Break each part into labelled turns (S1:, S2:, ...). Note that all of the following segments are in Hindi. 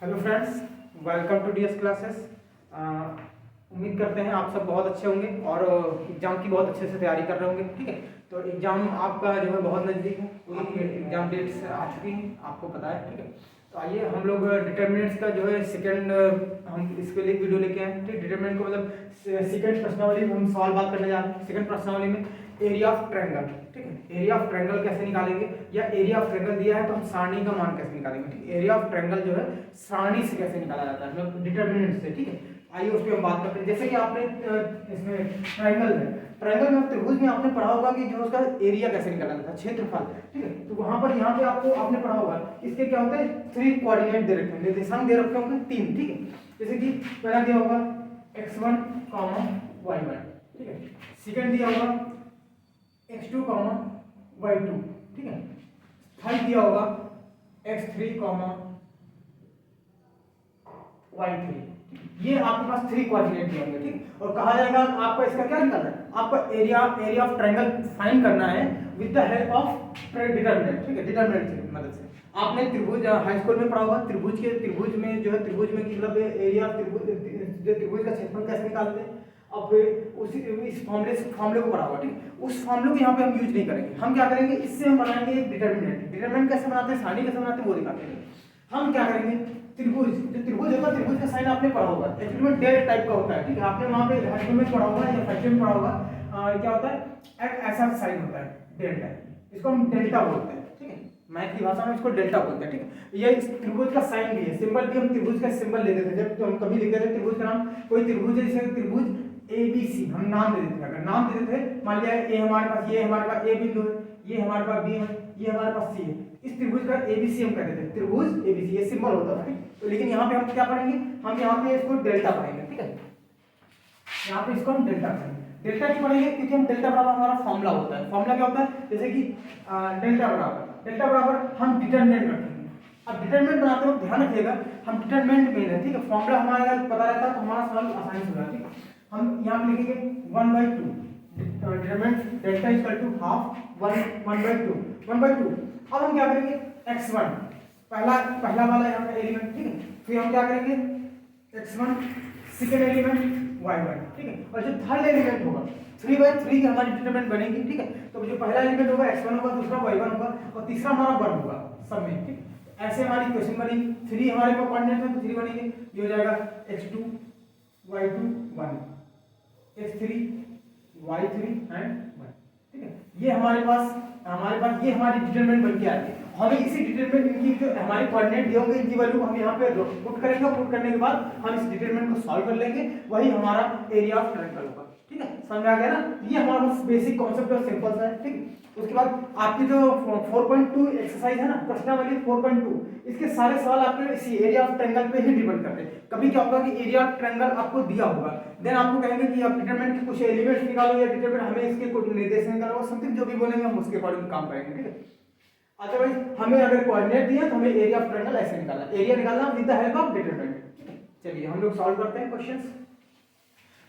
S1: Hello friends, welcome to DS classes. उम्मीद करते हैं आप सब बहुत अच्छे होंगे और एग्ज़ाम की बहुत अच्छे से तैयारी कर रहे होंगे। ठीक है, तो एग्ज़ाम आपका जो है बहुत नज़दीक है, पूरी एग्ज़ाम डेट्स आ चुकी हैं, आपको पता है। ठीक है, तो आइए हम लोग डिटर्मिनेंट्स का जो है सेकंड हम इसके लिए वीडियो लेके आए। ठीक, डिटर्मिनेंट को मतलब सेकंड प्रश्नावली में हम सवाल बात करने जा रहे हैं। सेकंड प्रश्नावली में एरिया ऑफ ट्रायंगल। ठीक है, एरिया ऑफ ट्रायंगल कैसे निकालेंगे, या एरिया ऑफ ट्रायंगल दिया है तो हम सारणी का मान कैसे निकालेंगे। ठीक, एरिया ऑफ ट्रायंगल जो है सारणी से कैसे निकाला जाता है, मतलब डिटर्मिनेंट से। ठीक है, आइए उस पर हम बात करते हैं। जैसे कि आपने इसमें ट्रायंगल में त्रिभुज में आपने पढ़ा होगा कि जो उसका एरिया कैसे निकाला जाता है, क्षेत्रफल। ठीक है, तो वहां पर यहाँ पे आपको आपने पढ़ा होगा इसके क्या होता है, 3 कोऑर्डिनेट दे रखे हैं, निर्देशांक दे रखे होंगे 3। ठीक है, जैसे कि पहला दिया होगा x1, y1। ठीक है, सेकंड दिया होगा x2, y2। ठीक है, थर्ड दिया होगा x3, y3। ये आपके पास 3 कोऑर्डिनेट दिए होंगे। ठीक, और कहा जाएगा आपको इसका क्या निकालना है, आपको एरिया ऑफ ट्रायंगल फाइंड करना है with the help of determinant. ठीक है, डिटरमिनेंट की मदद से। आपने त्रिभुज हाई स्कूल में पढ़ा होगा, त्रिभुज में जो है त्रिभुज में मतलब एरिया त्रिभुज का क्षेत्रफल कैसे निकालते हैं। अब उसी इस फॉर्मूले को पढ़ा होगा। ठीक, उस फॉर्मूले को यहाँ पे हम यूज नहीं करेंगे। हम क्या करेंगे, इससे हम बनाएंगे एक डिटरमिनेंट। डिटरमिनेंट कैसे बनाते हैं, सारणी कैसे बनाते हैं वो दिखाते हैं। हम क्या करेंगे, त्रिभुज जो त्रिभुज होता है, त्रिभुज का साइन आपने पढ़ा होगा, एक्चुअली में डेल टाइप का होता है। ठीक है, आपने वहां पे हाई स्कूल में पढ़ा होगा या फर्स्ट में पढ़ा होगा। क्या होता है, एक ऐसा साइन होता है डेल टाइप, इसको हम डेल्टा बोलते हैं। ठीक है, मैथ की भाषा में इसको डेल्टा बोलते हैं। ठीक है, ये इस त्रिभुज का साइन भी है, सिंबल भी हम त्रिभुज का सिंबल लेते थे जब हम कभी लिखते थे त्रिभुज का नाम। कोई त्रिभुज है, जैसे त्रिभुज ABC हम नाम दे देते थे। अगर नाम दे देते थे, मान लिया ए हमारे पास, ये हमारे पास A बिंदु है, ये हमारे पास B है, ये हमारे पास C है, इस त्रिभुज का ABC हम कहते थे, त्रिभुज ABC ये सिंबल होता था। तो लेकिन यहाँ पे हम क्या पढ़ेंगे, हम यहाँ पे इसको डेल्टा पढ़ेंगे। ठीक है, यहाँ पे इसको हम डेल्टा पढ़ेंगे। डेल्टा क्यों पढ़ेंगे, क्योंकि हम डेल्टा बराबर हमारा फॉर्मूला होता है। फॉर्मूला क्या होता है, जैसे कि डेल्टा बराबर हम डिटरमिनेंट रखेंगे। अब डिटरमिनेंट बनाते वक्त ध्यान रखिएगा, हम डिटरमिनेंट में है। ठीक है, फॉर्मूला हमारा अगर पता रहता तो हमारा सवाल आसानी से होगा। ठीक है, हम यहाँ पे लिखेंगे 1/2 determinant delta equal to half 1/2 1/2। अब हम क्या करेंगे, x1 पहला वाला यहाँ पे एलिमेंट। ठीक है, फिर हम क्या करेंगे x1, सेकंड एलिमेंट y1। ठीक है, और जो थर्ड एलिमेंट होगा 3/3 की हमारी डिटरमिनेंट बनेगी। ठीक है, तो जो पहला एलिमेंट होगा x1 होगा, दूसरा y1 होगा और तीसरा हमारा 1 होगा सब में। ठीक, ऐसे हमारी इक्वेशन बनेगी। 3 हमारे पास कोऑर्डिनेट है तो 3 बनेंगे। ये हो जाएगा x2, y2 1, x3, y3 and 1। ठीक है, ये हमारे पास ये हमारी डिटरमिनेंट बन के आती है। हमें इसी डिटरमिनेंट इनकी जो हमारे कोऑर्डिनेट दिए होंगे, इनकी वैल्यू हम यहाँ पे पुट करेंगे। पुट करने के बाद हम इस डिटरमिनेंट को सॉल्व कर लेंगे, वही हमारा एरिया ऑफ ट्रायंगल होगा। ठीक है, समझ आ गया ना, ये हमारा बस बेसिक कॉन्सेप्ट और सिंपल सा है। ठीक, उसके बाद आपकी जो 4.2 एक्सरसाइज है ना, प्रश्नावली 4.2, इसके सारे सवाल आपके इसी एरिया ऑफ ट्रायंगल पे ही डिपेंड करते हैं। कभी क्या होगा कि एरिया ऑफ ट्रायंगल आपको दिया होगा, देन आपको कहेंगे कि आप डिटरमिनेंट के कुछ एलिमेंट्स निकालो या डिटरमिनेंट हमें इसके कुछ निर्देश निकालो, समथिंग जो भी बोलेंगे हम उसके अकॉर्डिंग काम करेंगे। ठीक है, अदरवाइज हमें अगर कोऑर्डिनेट दिया तो हमें एरिया ऑफ ट्रायंगल ऐसे निकालना, एरिया निकालना with the help of determinant. चलिए हम लोग सॉल्व करते हैं क्वेश्चंस।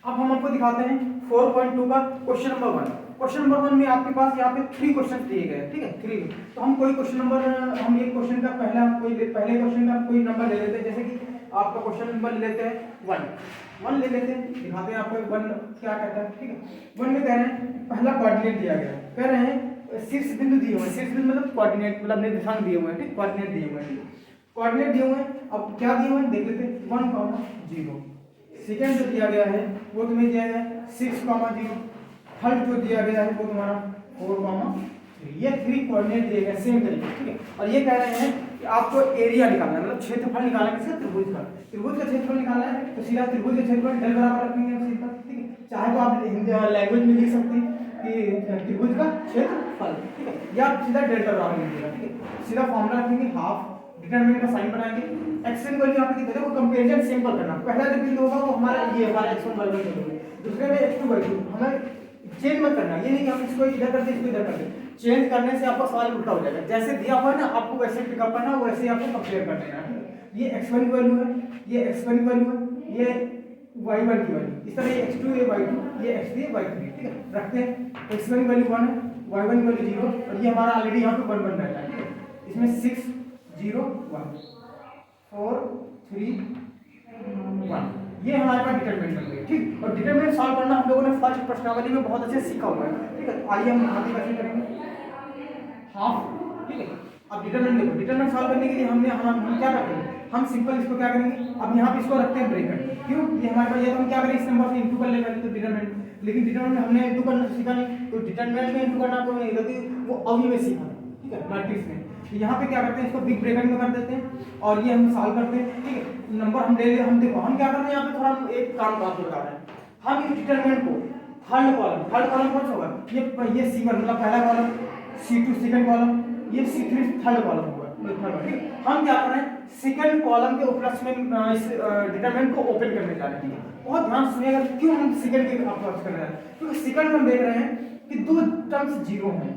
S1: अब हम आपको दिखाते हैं 4.2 का क्वेश्चन नंबर 1। क्वेश्चन नंबर 1 में आपके पास यहाँ पे 3 क्वेश्चन दिए गए हैं। ठीक है, 3। तो हम कोई क्वेश्चन नंबर, हम ये क्वेश्चन का पहले क्वेश्चन का कोई नंबर ले लेते हैं। जैसे कि आपका क्वेश्चन नंबर ले लेते हैं 1 ले लेते हैं, दिखाते हैं आपको 1 क्या कहता है। ठीक है, 1 में कह रहे हैं पहला कोऑर्डिनेट दिया गया है, कह रहे हैं शीर्ष बिंदु दिए हुए हैं। शीर्ष बिंदु मतलब कोऑर्डिनेट, मतलब निर्देशांक दिए हुए हैं। ठीक, कोऑर्डिनेट दिए हुए हैं, कोऑर्डिनेट दिए हुए हैं। अब क्या दिए हुए हैं देख लेते हैं, 1, 0। सेकेंड जो दिया गया है वो तुम्हें दिया गया है 6, 0। थर्ड जो दिया गया है वो तुम्हारा 4, 3। ये 3 कोऑर्डिनेट दिए गए सेम तरीके। ठीक है, और ये कह रहे हैं कि आपको एरिया निकालना है, मतलब क्षेत्रफल निकालना है किसका, त्रिभुज का। त्रिभुज का क्षेत्रफल निकालना है तो सीधा त्रिभुज का क्षेत्रफल डेल बराबर रखेंगे हम सीधा। ठीक है, चाहे तो आप हिंदी लैंग्वेज में लिख सकते हैं कि त्रिभुज का क्षेत्रफल। ठीक है, या सीधा डेल्टा बराबर लिखिएगा। ठीक है, सीधा फॉर्मूला रखेंगे, हाफ डिटरमिनेंट का साइन बनाएंगे। एक्स की वैल्यू यहाँ पे कितना है, वो कंपैरिजन सिंपल करना। पहला जो बिंदु होगा वो हमारा ये हमारा x1 y1 है, दूसरे में x2 y2। हमें चेंज मत करना, ये नहीं कि हम इसको इधर कर दे इसको इधर कर दे। चेंज करने से आपका सवाल उल्टा हो जाएगा। जैसे दिया हुआ है ना, आपको वैसे पिकअप करना, वैसे ही आपको कंपेयर कर देना है। ये x1 की वैल्यू है, ये x1 की वैल्यू है, ये y1 की वैल्यू, इस तरह ये x2 ये y2 ये x3 ये y3। ठीक है, रखते हैं। x1 की वैल्यू 1 है, y1 की वैल्यू 0, और ये हमारा ऑलरेडी यहाँ पे 1 बन रहा है। ठीक है, इसमें 6, 0, 1। 4 3 1, ये हमारे पास डिटरमिनेंट बन गई, ठीक। और डिटरमिनेंट सॉल्व करना हम लोगों ने फर्स्ट प्रश्नावली में बहुत अच्छे से सीखा हुआ है, ठीक है। आइए हम यहाँ पे कैसे करेंगे, हाफ, ठीक है। अब डिटरमिनेंट देखो, डिटरमिनेंट सॉल्व करने के लिए हम क्या करते हैं, हम सिंपल इसको क्या करेंगे, अब यहाँ पे इसको रखते हैं ब्रैकेट, क्यों, ये हमारे पास, ये तो हम क्या करें, इस नंबर से इंटू कर लेंगे तो डिटरमिनेंट, लेकिन डिटरमिनेंट हमने इंटू करना सीखा नहीं, तो डिटरमिनेंट में इंटू करना कोई नहीं, लेकिन वो अभी में सीखा, ठीक है, मैट्रिक्स में। तो यहाँ पे क्या करते हैं, इसको बिग ब्रैकेट में कर देते हैं और ये हम सॉल्व करते हैं, ठीक है। नंबर हम ले ले, हम देखो हम क्या करते हैं, यहाँ पे थोड़ा हम एक काम आपको बता रहे हैं, हम इस डिटरमिनेंट को थर्ड कॉलम कौन सा होगा, ये C1 मतलब पहला कॉलम, C2 सेकंड कॉलम, ये C3 थर्ड कॉलम होगा, ठीक। हम क्या कर रहे हैं, सेकंड कॉलम के उपलक्ष्य में इस डिटरमिनेंट को ओपन करने जा रहे हैं, ठीक है। बहुत ध्यान सुनिएगा, क्यों हम सेकंड के अप्रोच कर रहे हैं, क्योंकि सेकंड में हम देख रहे हैं कि दो टर्म्स जीरो हैं,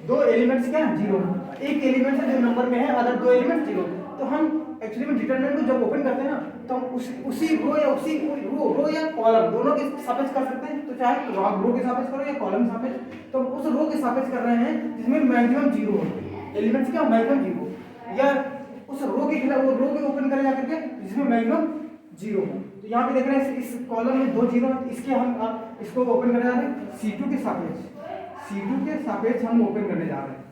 S1: दो एलिमेंट्स क्या है, जीरो, एक एलिमेंट है जो नंबर में है, अदर दो एलिमेंट जीरो। तो हम एक्चुअली में डिटरमिनेंट को जब ओपन करते हैं ना, तो हम उसी रो या उसी रो या कॉलम दोनों के सापेक्ष कर सकते हैं, तो चाहे रो के सापेक्ष करो या कॉलम सापेक्ष, तो हम उस रो के सापेक्ष कर रहे हैं जिसमें मैक्सिमम जीरो हो, एलिमेंट्स क्या मैक्सिमम जीरो, या उस रो के खिलाफ वो रो के ओपन करे जाकर के जिसमें मैक्सिमम जीरो हो। तो यहाँ पे देख रहे हैं इस कॉलम में दो जीरो, इसके हम इसको ओपन करने जा रहे हैं C2 के सापेक्ष, C2 के सापेक्ष हम ओपन करने जा रहे हैं,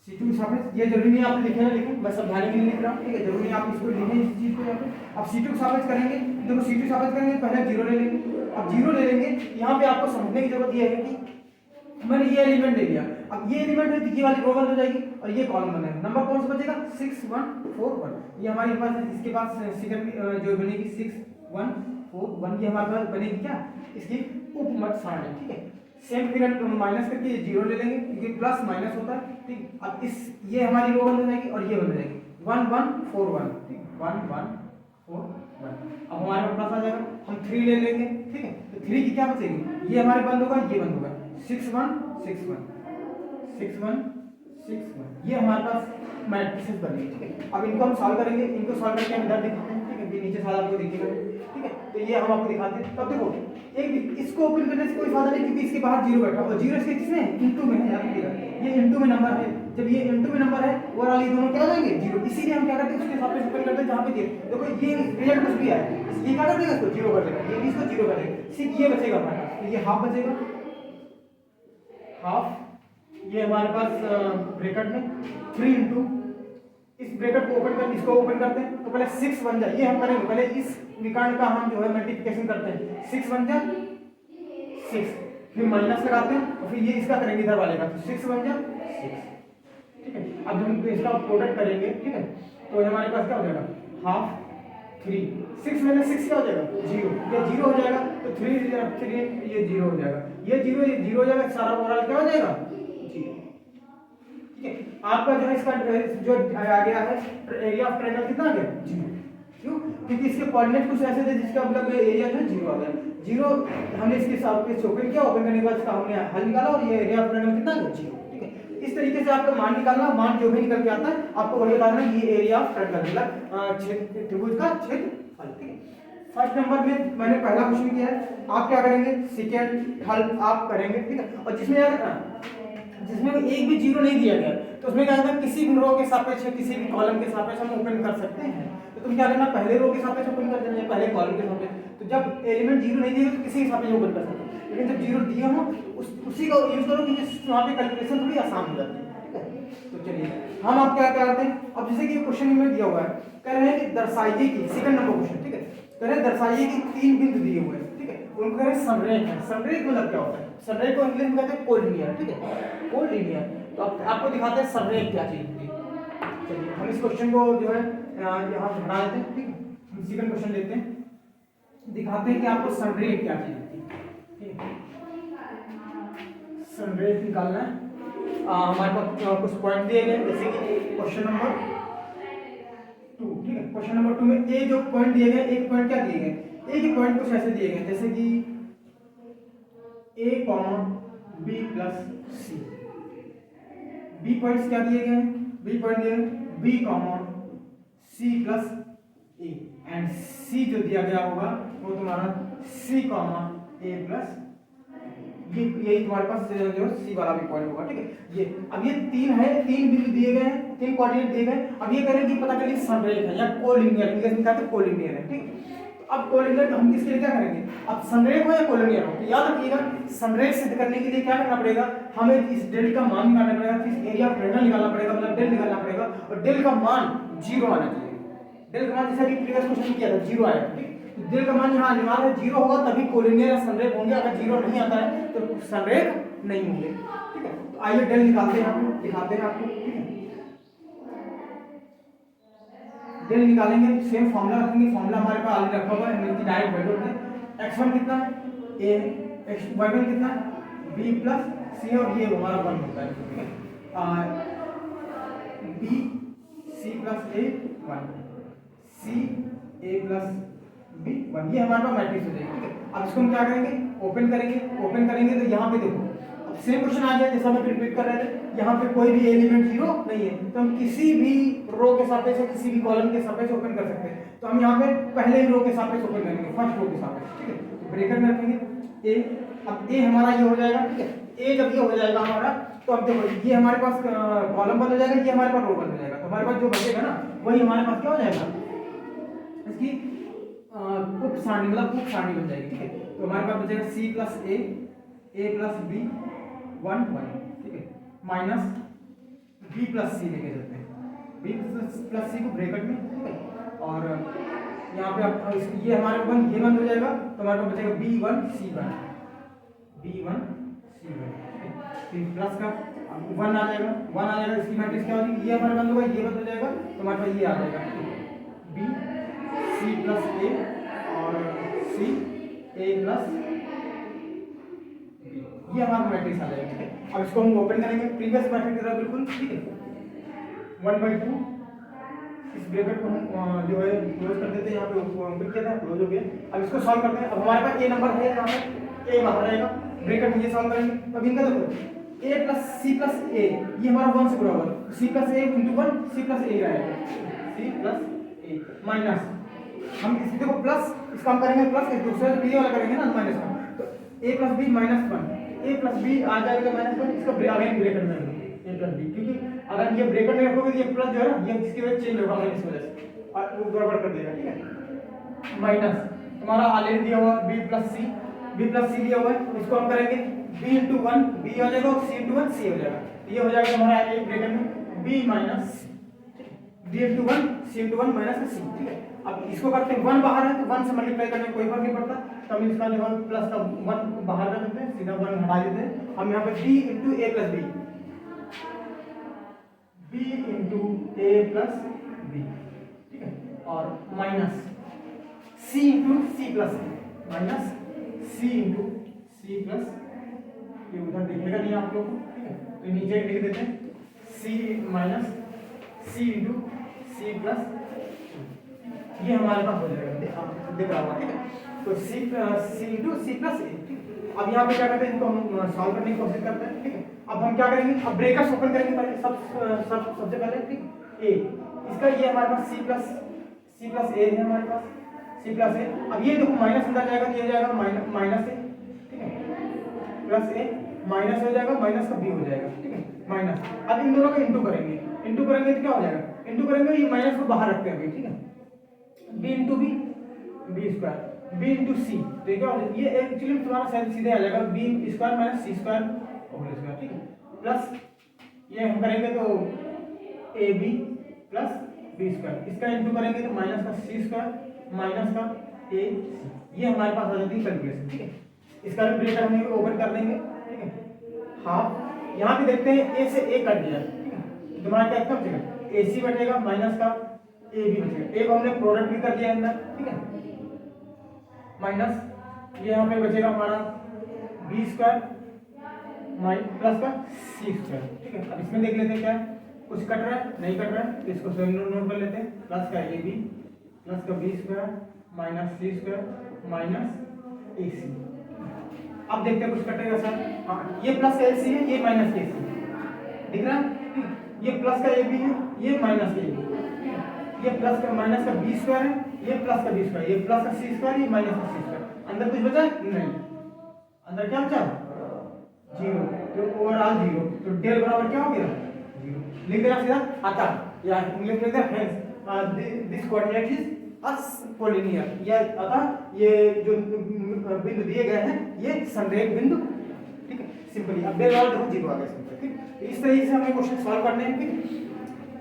S1: C2 के सापेक्ष। ये जरूरी नहीं आप लिखे ना, लिखें, मैं सब ध्यान में लिख रहा हूँ, ठीक है, जरूरी नहीं आप इसको लिखें इस चीज को यहाँ पे। अब C2 के सापेक्ष करेंगे, देखो C2 सापेक्ष करेंगे, पहले जीरो ले लेंगे, अब जीरो ले लेंगे, यहाँ पे आपको समझने की जरूरत ये है कि मैंने ये एलिमेंट ले लिया, अब ये एलिमेंट है तो ये वाली रो बंद हो जाएगी और ये कॉलम बनेगा, नंबर कौन सा बचेगा, 6 1 4 1, ये हमारे पास, इसके पास सेकंड जो बनेगी 6 1 4 1, ये हमारे पास बनेगी क्या, इसकी उपमट सारणी, ठीक है। सेम फिर माइनस करके ये जीरो ले लेंगे क्योंकि प्लस माइनस होता है, ठीक। अब इस ये हमारी रो बंद हो जाएगी और ये बंद हो जाएगी 1 1 4 1, ठीक, 1 1 4 1। अब हमारे पास प्लस आ जाएगा, हम 3 ले लेंगे, ठीक है, तो 3 की क्या बचेगी, ये हमारे बंद होगा, ये बंद होगा, 6 1 6 1 6 1 6 1, ये हमारे पास मैट्रिसेस बनेगी, ठीक है। अब इनको हम सॉल्व करेंगे, इनको सॉल्व करके हम इधर दिखाते हैं, ठीक है, नीचे सारा आपको दिखेगा, ठीक है। तो ये हम आपको दिखाते हैं, तब देखो एक इसको ओपन करने से कोई फायदा नहीं क्योंकि इसके बाहर जीरो बैठा और जीरो इसके किसमें है, इनटू में है, याद रखिएगा ये इनटू में नंबर है, जब ये इनटू में नंबर है वो वाली दोनों क्या हो जाएंगे जीरो, इसीलिए हम क्या करते हैं उसके सापेक्ष ओपन करते हैं जहां पे देखो ये रिजल्ट कुछ भी आए, ये क्या कर देगा, इसको जीरो कर देगा, ये इसको जीरो कर देगा, सिर्फ ये बचेगा हमारे पास, तो ये हाफ बचेगा, हाफ, ये हमारे पास ब्रैकेट में 3 इंटू, इस ब्रैकेट को ओपन कर, इसको ओपन करते हैं तो पहले 6 बन जाए, ये हम करेंगे पहले इस विकर्ण का हम जो है मल्टीप्लिकेशन करते हैं, 6 बन जाए 6, फिर माइनस लगाते हैं और फिर ये इसका करेंगे इधर वाले का, तो 6 बन जाए 6, ठीक है। अब हम इसका प्रोडक्ट करेंगे, ठीक है, तो हमारे पास क्या हो जाएगा, हाफ 3, 6 में 6 क्या हो जाएगा, 0, ये 0 हो जाएगा, तो 3 ये 0 हो जाएगा, ये 0 हो जाएगा, सारा ओवरऑल क्या हो जाएगा, 0, ठीक है। आपका जो है इसका जो आ गया है एरिया ऑफ ट्रायंगल कितना आ गया, 0, क्यों, क्योंकि इसके कोऑर्डिनेट कुछ ऐसे थे जिसका मतलब एरिया जो है 0 आ गया, 0, हमने इसके साथ पे ओपन किया, ओपन करने के बाद इसका हमने हल निकाला और ये एरिया ऑफ ट्रायंगल कितना आ गया, 0, ठीक है। इस तरीके से आपको मान निकालना, मान जो भी निकल के आता है आपको वही बताना है, ये एरिया ऑफ ट्रायंगल मतलब त्रिभुज का क्षेत्रफल, ठीक है। फर्स्ट नंबर में मैंने पहला क्वेश्चन किया है, आप क्या करेंगे, सेकंड हल आप करेंगे, ठीक है। और जिसमें एक भी जीरो नहीं दिया गया तो उसमें क्या होगा, किसी भी रो के सापेक्ष किसी भी कॉलम के सापेक्ष हम ओपन कर सकते हैं, तो तुम क्या करना, पहले रो के सापेक्ष ओपन कर देना, पहले कॉलम के सापेक्ष, तो जब एलिमेंट जीरो नहीं दिए तो किसी के सापेक्ष ओपन कर सकते हैं, लेकिन जब जीरो दिए हो उसी का यूज करो क्योंकि वहाँ पे कैलकुलेशन थोड़ी आसान हो जाती है, ठीक है। तो चलिए हम आप क्या करते हैं, अब जैसे कि क्वेश्चन में दिया हुआ है, कह रहे हैं कि दर्शाइए कि, सेकंड नंबर क्वेश्चन, ठीक है, कह रहे हैं दर्शाइए कि 3 बिंदु दिए हुए हैं, ठीक है, उनको कह रहे हैं संरेख है, संरेख मतलब क्या होता है, संरेख को इंग्लिश में कहते हैं कोलिनियर, ठीक है, कोलिनियर। तो आपको दिखाते हैं संरेख क्या चीज होती है। चलिए हम इस क्वेश्चन को जो है यहाँ हटा देते हैं, ठीक है, हम सेकंड क्वेश्चन लेते हैं, दिखाते हैं कि आपको संरेख क्या चीज होती है, ठीक है। संरेख निकालना है, हमारे पास कुछ पॉइंट दिए गए जैसे कि क्वेश्चन नंबर 2, ठीक है, क्वेश्चन नंबर 2 में ए जो पॉइंट दिए गए, एक पॉइंट क्या दिए गए, ए के पॉइंट कुछ ऐसे दिए गए जैसे कि a, b plus c, b points क्या दिए गए हैं, b पॉइंट दिए गए b, c plus a and c जो दिया गया होगा वो तुम्हारा c, a प्लस, यही तुम्हारे पास जो c वाला भी पॉइंट होगा, ठीक है। ये अब ये 3 है, 3 बिंदु दिए गए हैं, तीन कोऑर्डिनेट दिए गए। अब ये करें कि पता करिए संरेख है या कोलिनियर, इंग्लिश में कहते हैं कोलिनियर है, ठीक। अब कोलिनियर हम किसके लिए क्या करेंगे, अब संरेख हो या कोलिनियर हो, तो याद रखिएगा संरेख सिद्ध करने के लिए क्या करना पड़ेगा, हमें इस डेल का मान निकालना पड़ेगा, फिर एरिया ऑफ ट्रायंगल निकालना पड़ेगा, मतलब डेल निकालना पड़ेगा, और डेल का मान 0 आना चाहिए। डेल का मान जैसा कि प्रीवियस क्वेश्चन में किया था 0 आया, ठीक। तो डेल का मान यहाँ अनिवार्य है 0 होगा तभी कोलिनियर या संरेख होंगे, अगर 0 नहीं आता है तो संरेख नहीं होंगे, ठीक है। तो आइए डेल निकालते हैं, हम दिखाते हैं आपको, ठीक है। डेल निकालेंगे, सेम फॉर्मूला रखेंगे, फॉर्मूला हमारे पास ऑलरेडी रखा हुआ है, हम इसकी डायरेक्ट वैल्यू रखेंगे। x1 कितना है a, y1 कितना है b प्लस c, और ये हमारा 1 होता है, ठीक है। b c plus a 1, c a plus b 1, ये हमारे पास मैट्रिक्स हो जाएगी, ठीक है। अब इसको हम क्या करेंगे, ओपन करेंगे तो यहाँ पे देखो अब सेम क्वेश्चन आ गया जैसा हम रिपीट कर रहे थे, यहाँ पे कोई भी एलिमेंट 0 नहीं है, तो हम किसी भी रो के सापेक्ष या किसी भी कॉलम के सापेक्ष ओपन कर सकते हैं। तो हम यहाँ पे पहले ही रो के सापेक्ष ओपन करेंगे, फर्स्ट रो के सापेक्ष, ठीक है। तो ब्रैकेट में रखेंगे ए, अब ए हमारा ये हो जाएगा, ठीक है। ए जब ये हो जाएगा हमारा, तो अब देखो ये हमारे पास कॉलम बन हो जाएगा, ये हमारे पास रो बन हो जाएगा, तो हमारे पास जो बचेगा ना वही हमारे पास क्या हो जाएगा, इसकी उप सारणी, मतलब उप सारणी बन जाएगी, ठीक है। तो हमारे पास बचेगा c plus a plus b 1 1, ठीक है, माइनस b प्लस c लेके चलते हैं, b प्लस c को ब्रैकेट में, ठीक है। और यहाँ पे आप ये हमारे ये बंद हो जाएगा, तो हमारे पास बचेगा b1 c1, ठीक है। फिर प्लस का 1 आ जाएगा, इसकी मैट्रिक्स क्या होगी, ये हमारे बंद होगा, ये बंद हो जाएगा, तो हमारे पास ये आ जाएगा b c प्लस a और c a प्लस, ये हमारा मैट्रिक्स आ जाएगा, ठीक है। अब इसको हम ओपन करेंगे प्रीवियस मैट्रिक्स की तरह बिल्कुल, ठीक है। 1/2 इस ब्रैकेट को हम जो है क्लोज कर देते हैं, यहाँ पे ओपन किया था क्लोज हो गया। अब इसको सॉल्व करते हैं। अब हमारे पास ए नंबर है, यहाँ पे ए बाहर आएगा, ब्रैकेट में ये सॉल्व करेंगे। अब इनका देखो a plus c plus a, ये हमारा 1 से बराबर, c plus a into 1, c plus a आएगा, c प्लस a माइनस, हम इस देखो प्लस, इसका हम करेंगे प्लस, एक दूसरे से ये वाला करेंगे ना माइनस का, तो a plus b minus 1, a plus b आ जाएगा माइनस 1, इसका अगेन ब्रैकेट में a प्लस b, क्योंकि अगर ये ब्रैकेट में रखोगे तो ये प्लस जो है ना ये इसकी वजह चेंज होगा माइनस वजह से, और वो गड़बड़ कर देगा, ठीक है। माइनस हमारा ऑलरेडी दिया हुआ b प्लस c दिया हुआ है, इसको हम करेंगे b इंटू 1 b हो जाएगा, और c इंटू 1 c हो जाएगा, ये हो जाएगा हमारा एक ब्रैकेट में b minus b into 1 c into 1 minus c, ठीक है। अब इसको करते हैं 1 बाहर है तो 1 से मल्टीप्लाई करने में कोई फर्क नहीं पड़ता, तो हम इसका जो है प्लस का 1 बाहर कर देते हैं, सीधा 1 हटा देते हैं। हम यहाँ पे b into a plus b, b into a plus b, ठीक है, और minus c into c plus minus c into c plus, ये उधर दिखेगा नहीं आप लोग को, ठीक है, तो नीचे लिख देते हैं c minus c into c plus, ये हमारे पास हो जाएगा, दिख रहा होगा, ठीक है। तो c into c plus a, ठीक है। अब यहाँ पे क्या करते हैं, इनको हम सॉल्व करने की कोशिश करते हैं, ठीक है। अब हम क्या करेंगे, अब ब्रैकेट्स ओपन करेंगे पहले, सबसे पहले, ठीक, a, इसका ये हमारे पास c प्लस a है हमारे पास, c प्लस a। अब ये देखो माइनस अंदर जाएगा तो ये जाएगा माइनस a, ठीक है, प्लस a माइनस हो जाएगा, माइनस का b हो जाएगा, ठीक है, माइनस। अब इन दोनों का इंटू करेंगे तो क्या हो जाएगा, इंटू करेंगे, ये माइनस को बाहर रखते हैं अभी, ठीक है, b into b square, b into c, तो ये क्या हो जाएगा, ये एक्चुअली तुम्हारा सीधे आ जाएगा b square minus c square whole square, ठीक है, प्लस ये हम करेंगे तो ab प्लस b स्क्वायर, इसका इंटू करेंगे तो माइनस का c स्क्वायर माइनस का a, ये हमारे पास आ जाती है कैलकुलेशन, ठीक है। इसका भी ब्रैकेट हम ओपन कर देंगे, ठीक है, हाफ, यहाँ पे देखते हैं a से a कट दिया, ठीक है, तुम्हारा क्या कम बचेगा, ac बचेगा माइनस का a भी बचेगा, एक हमने प्रोडक्ट भी कर दिया अंदर, ठीक है, माइनस ये यहाँ पे बचेगा हमारा b स्क्वायर प्लस का c स्क्वायर, ठीक है। अब इसमें देख लेते हैं क्या कुछ कट रहा है, नहीं कट रहा है, तो इसको स्वयं नोट कर लेते हैं, प्लस का ab प्लस का b square minus c square minus ac। अब देखते हैं कुछ कटेगा सर, हाँ, ये प्लस का ac है, ये माइनस का ac दिख रहा है, ये प्लस का ab है, ये माइनस का ab, ये प्लस का माइनस का b स्क्वायर है, ये प्लस का b स्क्वायर, ये प्लस का c स्क्वायर, ये माइनस का c स्क्वायर, अंदर कुछ बचा नहीं, अंदर क्या बचा 0, तो ओवरऑल 0, तो डेल बराबर क्या हो गया 0 लिख देना सीधा आता है, या इंग्लिश में लिखते हैं hence this coordinate is us collinear, या अतः ये जो बिंदु दिए गए हैं ये संरेख बिंदु, ठीक है। सिंपली अब बेल वाला देखो 0 आ गया सिंपल, ठीक। इस तरीके से हमें क्वेश्चन सॉल्व करने हैं, ठीक।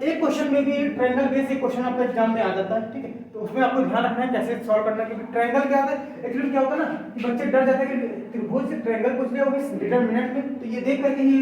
S1: एक क्वेश्चन में भी ट्रायंगल बेस एक क्वेश्चन आपका एग्जाम में आ जाता है, ठीक है। तो उसमें आपको ध्यान रखना है कैसे सॉल्व करना है, क्योंकि ट्रायंगल क्या होता है, एक्चुअली क्या होता है ना कि बच्चे डर जाते हैं कि त्रिभुज से ट्रायंगल पूछ लिया वो भी डिटरमिनेंट में, तो ये देख करके ही